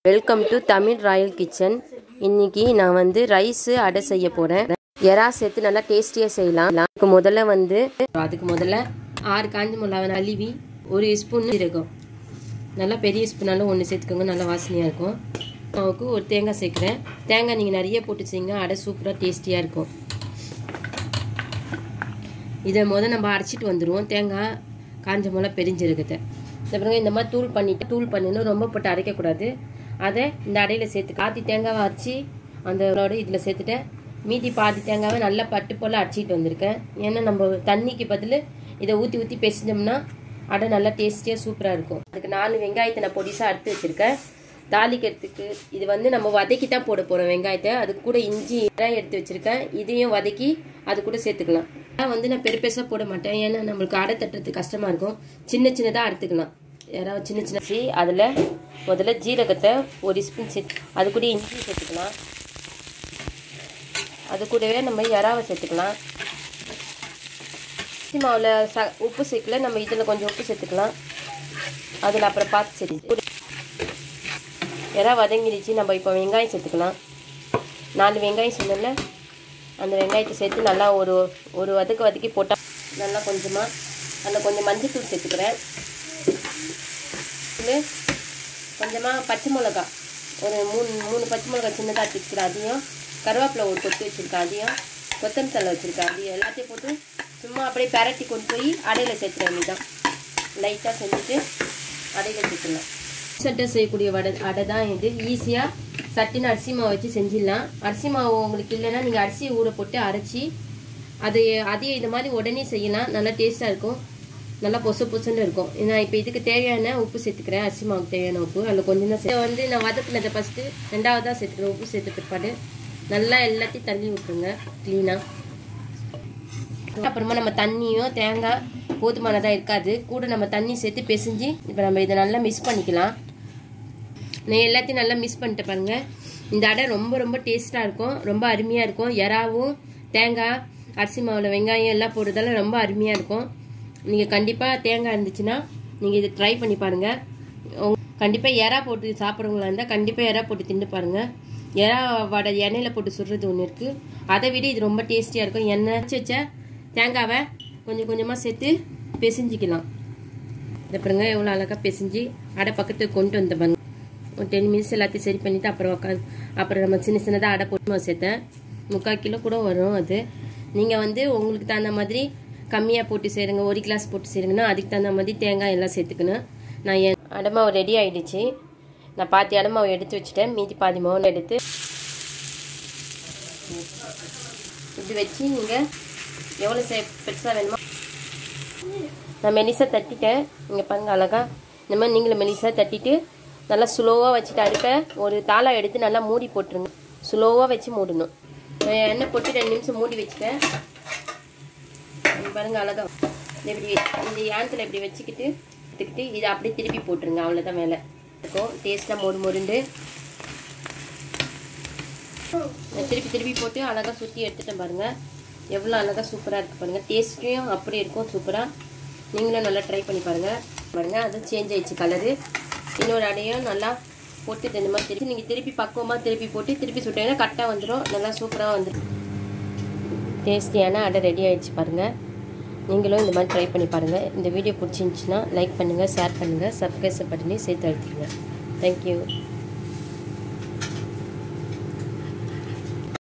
Welcome to Tamil Royal kitchen. இன்னைக்கு நான் வந்து ரைஸ் அடை செய்ய போகிறேன். எறா சேர்த்து நல்லா டேஸ்டியாக செய்யலாம். அதுக்கு முதல்ல 6 காஞ்ச மிளகாவை அழுவி 1 ஸ்பூன் இருக்கும். நல்லா பெரிய ஸ்பூனாலும் 1 சேர்த்துக்கோங்க, நல்லா வாசனையாக இருக்கும். மாவுக்கு ஒரு தேங்காய் சேர்க்குறேன். தேங்காய் நீங்கள் நிறைய போட்டு செய்யுங்க, அடை சூப்பராக டேஸ்டியாக இருக்கும். இதை நம்ம அரைச்சிட்டு வந்துடுவோம். தேங்காய் காஞ்ச மிளகா பெரிஞ்சிருக்குது. அப்புறம் இந்த மாதிரி தூள் பண்ணணும், ரொம்ப போட்டு அரைக்கக்கூடாது. அதை இந்த அடையில் சேர்த்து பாதி தேங்காவை அரைச்சி அந்த இதில் சேர்த்துட்டேன். மீதி பாதி தேங்காவை நல்லா பட்டு போல் அரைச்சிட்டு வந்திருக்கேன். ஏன்னா நம்ம தண்ணிக்கு பதில் இதை ஊற்றி பேசிட்டோம்னா அடை நல்லா டேஸ்டியாக சூப்பராக இருக்கும். அதுக்கு 4 வெங்காயத்தை நான் பொடிசாக அறுத்து வச்சுருக்கேன். தாளிக்கிறதுக்கு இது நம்ம வதக்கி தான் போட போகிறோம் வெங்காயத்தை. அதுக்கு கூட இஞ்சி எடுத்து வச்சுருக்கேன். இதையும் வதக்கி அது கூட சேர்த்துக்கலாம். நான் பெருசாக போட மாட்டேன், ஏன்னா நம்மளுக்கு அடை தட்டுறதுக்கு கஷ்டமாக இருக்கும். சின்னதாக அறுத்துக்கலாம். யாராவது சின்ன அதில் முதல்ல ஜீரகத்தை 1 ஸ்பூன் சேர்த்து அது கூட இஞ்சி சேர்த்துக்கலாம். அது கூடவே நம்ம எறாவை சேர்த்துக்கலாம். அரிசி மாவில் உப்பு சேர்க்கல, நம்ம இதில் கொஞ்சம் உப்பு சேர்த்துக்கலாம். அதில் அப்புறம் பார்த்து சேர்த்து எறா வதங்கிடுச்சு. நம்ம இப்போ வெங்காயம் சேர்த்துக்கலாம். 4 வெங்காயம் சொன்னல, அந்த வெங்காயத்தை சேர்த்து நல்லா ஒரு வதக்கி போட்டால் நல்லா கொஞ்சம் மஞ்சள் சேர்த்துக்கிறேன். கொஞ்சமாக பச்சை மிளகா ஒரு 3 பச்சை மிளகா சின்னதாக வச்சுருக்கேன். அதையும் கருவேப்பிலை ஒரு கொத்து வச்சுருக்கேன். அதையும் கொத்தமல்லி தழை வச்சுருக்கேன். அதையும் எல்லாத்தையும் போட்டு சும்மா அப்படியே பரட்டி கொண்டு போய் அடையில் சேர்த்துறேன். இதுதான் லைட்டாக செஞ்சுட்டு அடையில் சேர்த்துக்கலாம். சட்டை செய்யக்கூடிய அடை தான் இது. ஈஸியாக சட்டின்னு அரிசி மாவு வச்சு செஞ்சிடலாம். அரிசி மாவு உங்களுக்கு இல்லைன்னா நீங்கள் அரிசியை ஊற போட்டு அரைச்சி அதையும் இது மாதிரி உடனே செய்யலாம். நல்லா டேஸ்ட்டாக இருக்கும், நல்லா பொசுன்னு இருக்கும். நான் இப்போ இதுக்கு தேவையான உப்பு சேர்த்துக்கிறேன். அரிசி மாவுக்கு தேவையான உப்பு அதில் கொஞ்சம் தான் நான் வதக்குனதை ஃபஸ்ட்டு 2வதாக சேர்த்துக்கிறேன். உப்பு சேர்த்து பிற்பாடு நல்லா எல்லாத்தையும் தள்ளி விட்டுருங்க க்ளீனாக. அப்புறமா நம்ம தண்ணியும் தேங்காய் போதுமானதாக இருக்காது, கூட நம்ம தண்ணி சேர்த்து பிசைஞ்சு இப்போ நம்ம இதை நல்லா மிக்ஸ் பண்ணிக்கலாம். நான் எல்லாத்தையும் நல்லா மிக்ஸ் பண்ணிட்டு பாருங்கள். இந்த அடை ரொம்ப டேஸ்ட்டாக இருக்கும், ரொம்ப அருமையாக இருக்கும். எறாவும் தேங்காய் அரிசி மாவில் வெங்காயம் எல்லாம் போடுறதால ரொம்ப அருமையாக இருக்கும். நீங்கள் கண்டிப்பாக தேங்காய் இருந்துச்சுன்னா நீங்கள் இதை ட்ரை பண்ணி பாருங்கள். கண்டிப்பாக எறா போட்டு சாப்பிட்றவங்களா இருந்தால் கண்டிப்பாக எறா போட்டு தின்னு பாருங்கள். எறா வடை எண்ணெயில் போட்டு சுடுறது ஒன்று இருக்குது, அதை விட இது ரொம்ப டேஸ்டியாக இருக்கும். எண்ணெய் வச்ச தேங்காவை கொஞ்சமாக சேர்த்து பிசைஞ்சிக்கலாம். இதை பாருங்க எவ்வளோ அழகாக பிசைஞ்சு அடை பக்கத்துக்கு கொண்டு வந்த பாருங்க. ஒரு 10 மினிட்ஸ் எல்லாத்தையும் சரி பண்ணிவிட்டு அப்புறம் நம்ம சின்னதாக அடை போட்டு சேர்த்தேன். 3/4 கிலோ கூட வரும். அது நீங்கள் உங்களுக்கு தகுந்த மாதிரி கம்மியாக போட்டு செய்யுங்க. 1 கிளாஸ் போட்டு செய்யுங்கன்னா அதுக்கு தகுந்த மாதிரி தேங்காய் எல்லாம் சேர்த்துக்கணும். நான் என் அடமாவு ரெடி ஆகிடுச்சு. நான் பாதி அடமாவை எடுத்து வச்சுட்டேன். மீதி பாதி மாவு எடுத்து இப்படி வச்சு நீங்கள் எவ்வளோ பெருசாக வேணுமோ நான் மெலிசாக தட்டிட்டேன். நீங்கள் பாருங்கள் அழகாக இந்த மாதிரி நீங்களும் மெலிசாக தட்டிட்டு நல்லா ஸ்லோவாக வச்சுட்டு அடுப்பை ஒரு தாளா எடுத்து நல்லா மூடி போட்டுருங்க. ஸ்லோவாக வச்சு மூடணும். நான் எண்ணெய் போட்டு 2 நிமிஷம் மூடி வச்சுட்டேன். பாருங்க அழகா இப்படி இந்த ஏனத்தில் இப்படி வச்சுக்கிட்டு இதை அப்படியே திருப்பி போட்டுருங்க. அவ்வளோதான் வேலை இருக்கும். டேஸ்ட்டாக மொறுண்டு திருப்பி போட்டு அழகாக சுற்றி எடுத்துட்டேன். பாருங்கள் எவ்வளோ அழகாக சூப்பராக இருக்குது பாருங்கள். டேஸ்ட்டையும் அப்படி இருக்கும் சூப்பராக. நீங்களும் நல்லா ட்ரை பண்ணி பாருங்கள். அது சேஞ்ச் ஆயிடுச்சு கலரு. இன்னொரு அடையும் நல்லா போட்டு இந்த மாதிரி நீங்கள் திருப்பி பக்குவமாக திருப்பி போட்டு திருப்பி சுட்டிங்கன்னா கரெக்டாக வந்துடும். நல்லா சூப்பராக வந்துடும். டேஸ்டியான அடை ரெடி ஆகிடுச்சு பாருங்கள். நீங்களும் இந்த மாதிரி ட்ரை பண்ணி பாருங்கள். இந்த வீடியோ பிடிச்சிருந்துச்சின்னா லைக் பண்ணுங்கள், ஷேர் பண்ணுங்கள், சப்ஸ்கிரைப் பட்டனையும் சேர்த்து அழுத்திடுங்க. தேங்க்யூ.